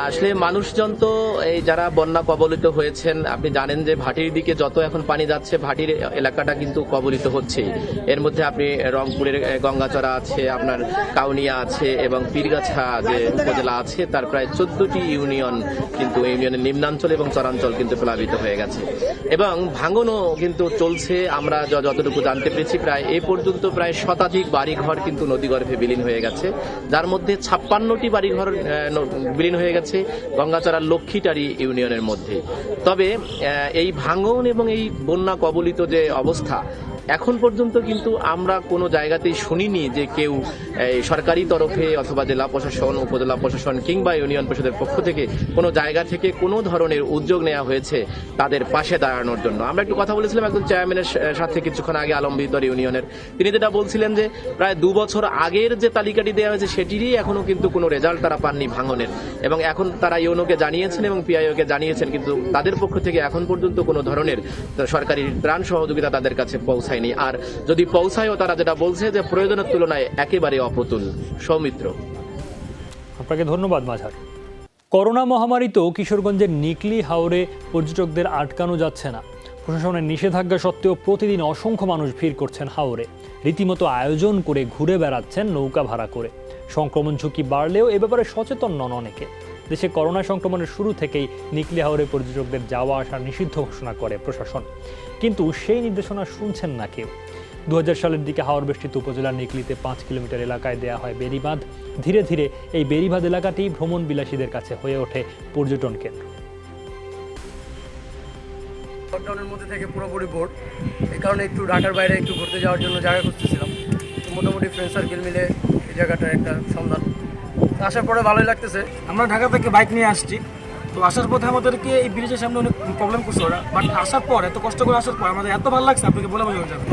Speaker 11: আসলে মানুষজন তো এই যারা বন্যা কবলিত হয়েছেন, আপনি জানেন যে ভাটির দিকে যত এখন পানি যাচ্ছে, ভাটির এলাকাটা কিন্তু কবলিত হচ্ছে। এর মধ্যে আপনি রংপুরের গঙ্গাচড়া আছে, আপনার কাউনিয়া আছে এবং পীরগাছা যে উপজেলা আছে, তার প্রায় 14টি ইউনিয়ন কিন্তু ইউনিয়নের নিম্নাঞ্চল এবং চরাঞ্চল কিন্তু প্লাবিত হয়ে গেছে এবং ভাঙনও কিন্তু চলছে। আমরা যতটুকু জানতে পেরেছি, প্রায় এ পর্যন্ত প্রায় শতাধিক বাড়িঘর কিন্তু নদীগর্ভে বিলীন হয়ে গেছে, যার মধ্যে 56টি বাড়িঘর বিলীন হয়ে গেছে গঙ্গাচড়ার লক্ষ্মীটারি ইউনিয়নের মধ্যে। তবে এই ভাঙন এবং এই বন্যা কবলিত যে অবস্থা, এখন পর্যন্ত কিন্তু আমরা কোনো জায়গাতেই শুনিনি যে কেউ সরকারি তরফে অথবা জেলা প্রশাসন, উপজেলা প্রশাসন কিংবা ইউনিয়ন পরিষদের পক্ষ থেকে কোনো জায়গা থেকে কোনো ধরনের উদ্যোগ নেওয়া হয়েছে তাদের পাশে দাঁড়ানোর জন্য। আমরা একটু কথা বলেছিলাম একজন চেয়ারম্যানের সাথে কিছুক্ষণ আগে আলমবিরিতর ইউনিয়নের। তিনি যেটা বলছিলেন যে প্রায় 2 বছর আগের যে তালিকাটি দেওয়া হয়েছে সেটিরই এখনো কিন্তু কোনো রেজাল্ট তারা পাননি ভাঙনের, এবং এখন তারা ইউনোকে জানিয়েছেন এবং পিআইওকে জানিয়েছেন, কিন্তু তাদের পক্ষ থেকে এখন পর্যন্ত কোনো ধরনের সরকারি ত্রাণ সহযোগিতা তাদের কাছে পৌঁছায়নি। আর যদি পৌঁছায়ও, তারা যেটা বলছে যে প্রয়োজনের তুলনায় একেবারে অপ্রতুল। সৌমিত্র,
Speaker 1: আপনাকে ধন্যবাদ মাঝার। করোনা মহামারীতেও কিশোরগঞ্জের নিকলি হাওরে পর্যটকদের আটকানো যাচ্ছে না। প্রশাসনের নিষেধাজ্ঞা সত্ত্বেও প্রতিদিন অসংখ্য মানুষ ভিড় করছেন হাওরে। রীতিমতো আয়োজন করে ঘুরে বেড়াচ্ছেন নৌকা ভাড়া করে। সংক্রমণ ঝুঁকি বাড়লেও এ ব্যাপারে সচেতন নন অনেকে। দেশে করোনা সংক্রমণের শুরু থেকেই নিকলি হাওরে পর্যটকদের যাওয়া আসা নিষিদ্ধ ঘোষণা করে প্রশাসন, কিন্তু সেই নির্দেশনা শুনছেন না কেউ। 2000 সালের দিকে হাওর বেষ্টিত উপজেলার নিকলিতে 5 কিলোমিটার এলাকায় দেয়া হয় বেড়িবাঁধ। ধীরে ধীরে এই বেড়িবাঁধ এলাকাটি ভ্রমণ বিলাসীদের কাছে হয়ে ওঠে পর্যটন কেন্দ্র।
Speaker 12: লকডাউনের মধ্যে থেকে পুরোপুরি বোর, এই কারণে একটু ঢাকার বাইরে একটু ঘুরতে যাওয়ার জন্য জায়গা খুঁজতেছিলাম। মোটামুটি ফ্রেন্ড সার্কেল মিলে এই জায়গাটার একটা সন্ধান, আসার পরে ভালোই লাগতেছে।
Speaker 13: আমরা ঢাকা থেকে বাইক নিয়ে আসছি,
Speaker 10: তো আসার পথে আমাদেরকে এই ব্রিজের সামনে অনেক প্রবলেম করছে ওরা, বাট আসার পর এত কষ্ট করে আসার পর আমাদের এত ভালো লাগছে আপনাকে বলে বোঝানো যাবে।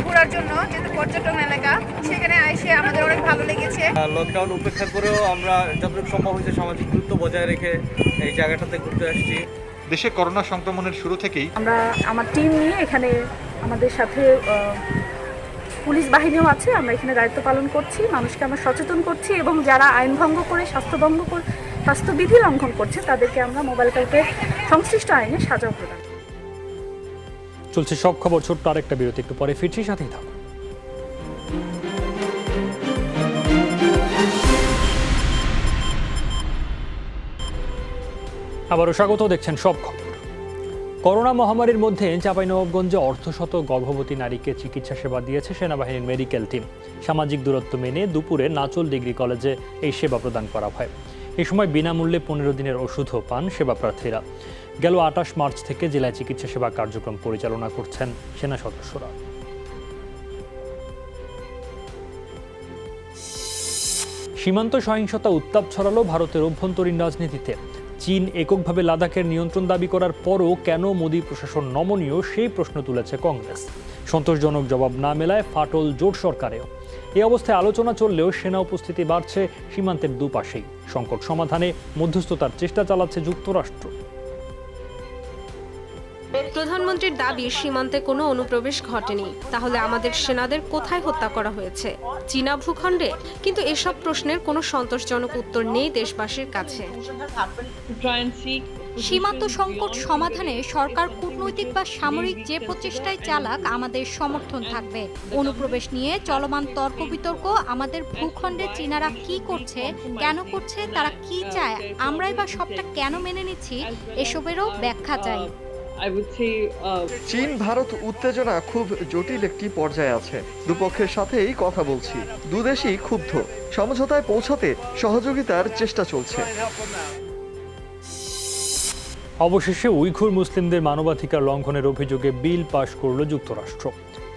Speaker 13: ঘোরার জন্য যেহেতু পর্যটন এলাকা, সেখানে এসে আমাদের অনেক ভালো লেগেছে।
Speaker 14: লকডাউন উপেক্ষা করেও আমরা যতটুকু সম্ভব হয়েছে সামাজিক দূরত্ব বজায় রেখে এই জায়গাটাতে ঘুরতে আসছি।
Speaker 16: দেশে করোনা সংক্রমণের শুরু থেকেই
Speaker 17: আমরা আমার টিম নিয়ে এখানে আমাদের সাথে পুলিশ বাহিনীও আছে, আমরা এখানে দায়িত্ব পালন করছি, মানুষকে আমরা সচেতন করছি এবং যারা আইন ভঙ্গ করে স্বাস্থ্যবিধি লঙ্ঘন করছে তাদেরকে আমরা মোবাইল টাইপে সংশ্লিষ্ট আইনে সাজাও প্রদান।
Speaker 1: চলছে সব খবর, ছোট্ট আরেকটা বিরতি, একটু পরে ফিরছি, সাথেই থাকুন। আবারও স্বাগত, দেখছেন সব খবর। করোনা মহামারীর মধ্যে চাঁপাইনবাবগঞ্জে অর্ধশত গর্ভবতী নারীকে চিকিৎসা সেবা দিয়েছে সেনাবাহিনীর মেডিকেল টিম। সামাজিক দূরত্ব মেনে দুপুরে নাচল ডিগ্রি কলেজে এই সেবা প্রদান করা হয়। এই সময় বিনামূল্যে 15 দিনের ওষুধও পান সেবা প্রার্থীরা। গেল 28 মার্চ থেকে জেলায় চিকিৎসা সেবা কার্যক্রম পরিচালনা করছেন সেনা সদস্যরা। সীমান্ত সহিংসতা উত্তাপ ছড়ালো ভারতের অভ্যন্তরীণ রাজনীতিতে। চীন এককভাবে লাদাখের নিয়ন্ত্রণ দাবি করার পরও কেন মোদী প্রশাসন নমনীয়, সেই প্রশ্ন তুলেছে কংগ্রেস। সন্তোষজনক জবাব না মেলায় ফাটল জোট সরকারেও। এই অবস্থায় আলোচনা চললেও সেনা উপস্থিতি বাড়ছে সীমান্তের দুপাশেই। সংকট সমাধানে মধ্যস্থতার চেষ্টা চালাচ্ছে যুক্তরাষ্ট্র।
Speaker 18: প্রধানমন্ত্রীর দাবি সীমান্তে কোনো অনুপ্রবেশ ঘটেনি, তাহলে আমাদের সেনাদের কোথায় হত্যা করা হয়েছে? চীনা ভূখণ্ডে? কিন্তু এসব প্রশ্নের কোনো সন্তোষজনক উত্তর নেই দেশবাসীর কাছে।
Speaker 27: সীমান্ত সংকট সমাধানে সরকার কূটনৈতিক বা সামরিক যে প্রচেষ্টায় চালাক, আমাদের সমর্থন থাকবে। অনুপ্রবেশ নিয়ে চলমান তর্ক বিতর্ক, আমাদের ভূখণ্ডে চীনারা কি করছে, কেন করছে, তারা কি চায়, আমরাই বা সবটা কেন মেনে নিচ্ছি, এসবেরও ব্যাখ্যা চাই।
Speaker 28: চীন ভারত উত্তেজনা খুব জটিল একটি পর্যায়ে আছে। দুপক্ষের সাথেই কথা বলছি, দুদেশই ক্ষুব্ধ, সমঝোতায় পৌঁছাতে সহযোগিতার চেষ্টা চলছে।
Speaker 1: অবশেষে উইঘুর মুসলিমদের মানবাধিকার লঙ্ঘনের অভিযোগে বিল পাশ করল যুক্তরাষ্ট্র।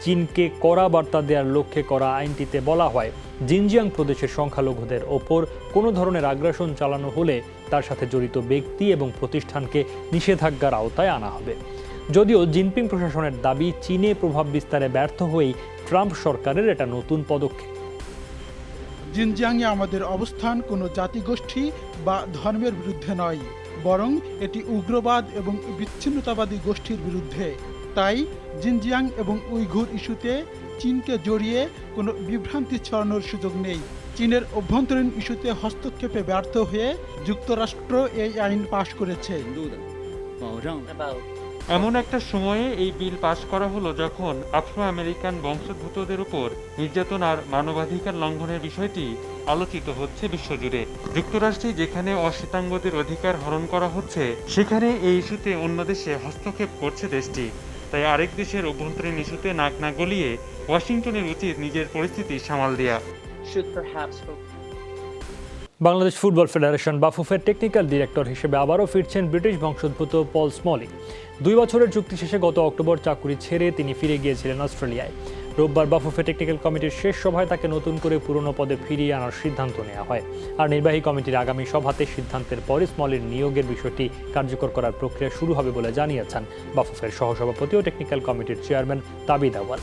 Speaker 1: চীনকে কড়া বার্তা দেওয়ার লক্ষ্যে করা আইনটিতে বলা হয়, জিনজিয়াং প্রদেশের সংখ্যালঘুদের ওপর কোনো ধরনের আগ্রাসন চালানো হলে তার সাথে জড়িত ব্যক্তি এবং প্রতিষ্ঠানকে নিষেধাজ্ঞার আওতায় আনা হবে। যদিও জিনপিং প্রশাসনের দাবি, চীনে প্রভাব বিস্তারে ব্যর্থ হয়েই ট্রাম্প সরকারের এটা নতুন পদক্ষেপ।
Speaker 29: জিনজিয়াংয়ে আমাদের অবস্থান কোনো জাতিগোষ্ঠী বা ধর্মের বিরুদ্ধে নয়, বরং এটি উগ্রবাদ এবং বিচ্ছিন্নতাবাদী গোষ্ঠীর বিরুদ্ধে। তাই জিনজিয়াং এবং উইঘুর ইস্যুতে চীনকে জড়িয়ে কোনো বিভ্রান্তি ছড়ানোর সুযোগ নেই। চীনের অভ্যন্তরীণ ইস্যুতে হস্তক্ষেপে ব্যর্থ হয়ে যুক্তরাষ্ট্র এই আইন পাশ করেছে।
Speaker 30: এমন একটা সময়ে এই বিল পাশ করা হলো যখন আফ্রো আমেরিকান বংশোদ্ভূতদের উপর নির্যাতন আর মানবাধিকার লঙ্ঘনের বিষয়টি আলোচিত হচ্ছে বিশ্বজুড়ে। যুক্তরাষ্ট্রে যেখানে অশ্বেতাঙ্গদের অধিকার হরণ করা হচ্ছে, সেখানে এই ইস্যুতে অন্য দেশে হস্তক্ষেপ করছে দেশটি। তাই আরেক দেশের অভ্যন্তরীণ ইস্যুতে নাক না গলিয়ে ওয়াশিংটনের উচিত নিজের পরিস্থিতি সামাল দেয়া।
Speaker 1: বাংলাদেশ ফুটবল ফেডারেশন বাফুফের টেকনিক্যাল ডিরেক্টর হিসেবে আবারও ফিরছেন ব্রিটিশ বংশোদ্ভূত পল স্মলি। 2 বছরের চুক্তি শেষে গত অক্টোবর চাকুরি ছেড়ে তিনি ফিরে গিয়েছিলেন অস্ট্রেলিয়ায়। রোববার বাফুফে টেকনিক্যাল কমিটির শেষ সভায় তাকে নতুন করে পুরনো পদে ফিরিয়ে আনার সিদ্ধান্ত নেওয়া হয়। আর নির্বাহী কমিটির আগামী সভাতে সিদ্ধান্তের পরে স্মলির নিয়োগের বিষয়টি কার্যকর করার প্রক্রিয়া শুরু হবে বলে জানিয়েছেন বাফুফের সহসভাপতি ও টেকনিক্যাল কমিটির চেয়ারম্যান তাবিদ আওয়াল।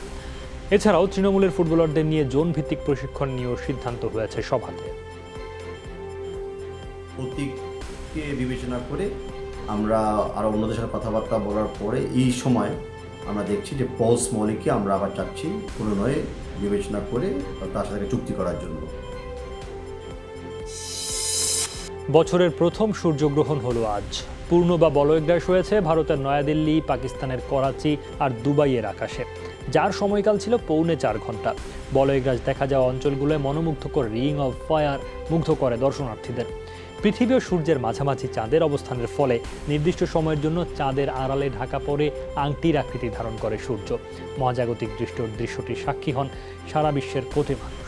Speaker 1: এছাড়াও তৃণমূলের ফুটবলারদের নিয়ে জোন ভিত্তিক প্রশিক্ষণ নিয়েও সিদ্ধান্ত হয়েছে সভাতে।
Speaker 31: প্রতীককে বিবেচনা করে আমরা আরও অন্যদের সাথে কথাবার্তা বলার পরে এই সময় আমরা দেখছি যে পল স্মলিকে আমরা আবার চাচ্ছি পুনরায় বিবেচনা করে তার সাথে চুক্তি করার জন্য।
Speaker 1: বছরের প্রথম সূর্যগ্রহণ হলো আজ। পূর্ণ বা বলয়গ্রাস হয়েছে ভারতের নয়াদিল্লি, পাকিস্তানের করাচি আর দুবাইয়ের আকাশে, যার সময়কাল ছিল 3.25 ঘন্টা। বলয়গ্রাস দেখা যাওয়া অঞ্চলগুলোয় মনোমুগ্ধকর রিং অফ ফায়ার মুগ্ধ করে দর্শনার্থীদের। পৃথিবী ও সূর্যের মাঝামাঝি চাঁদের অবস্থানের ফলে নির্দিষ্ট সময়ের জন্য চাঁদের আড়ালে ঢাকা পড়ে আংটির আকৃতি ধারণ করে সূর্য। মহাজাগতিক দৃশ্যটির সাক্ষী হন সারা বিশ্বের কোটি মানুষ।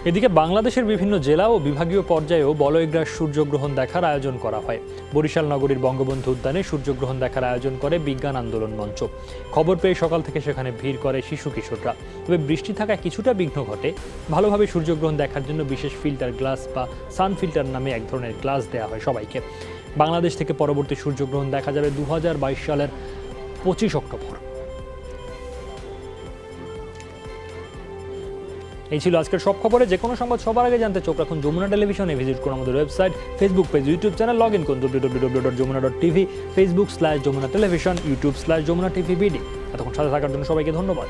Speaker 1: এদিকে বাংলাদেশের বিভিন্ন জেলা ও বিভাগীয় পর্যায়েও বলয়গ্রাস সূর্যগ্রহণ দেখার আয়োজন করা হয়। বরিশাল নগরীর বঙ্গবন্ধু উদ্যানে সূর্যগ্রহণ দেখার আয়োজন করে বিজ্ঞান আন্দোলন মঞ্চ। খবর পেয়ে সকাল থেকে সেখানে ভিড় করে শিশু কিশোররা। তবে বৃষ্টি থাকায় কিছুটা বিঘ্ন ঘটে। ভালোভাবে সূর্যগ্রহণ দেখার জন্য বিশেষ ফিল্টার গ্লাস বা সান ফিল্টার নামে এক ধরনের গ্লাস দেওয়া হয় সবাইকে। বাংলাদেশ থেকে পরবর্তী সূর্যগ্রহণ দেখা যাবে 2022 সালের 25 অক্টোবর। এই ছিল আজকের সব খবরে। যে কোনো সংবাদ সবার আগে জানতে চোখ রাখুন যমুনা টেলিভিশনে। ভিজিট করুন আমাদের website, Facebook page, YouTube channel, log in করুন www.jomuna.tv, ফেসবুক/যমুনা টেলিভিশন, YouTube/যমুনা টিভি বিডি। এতক্ষণ সাথে থাকার জন্য সবাইকে ধন্যবাদ।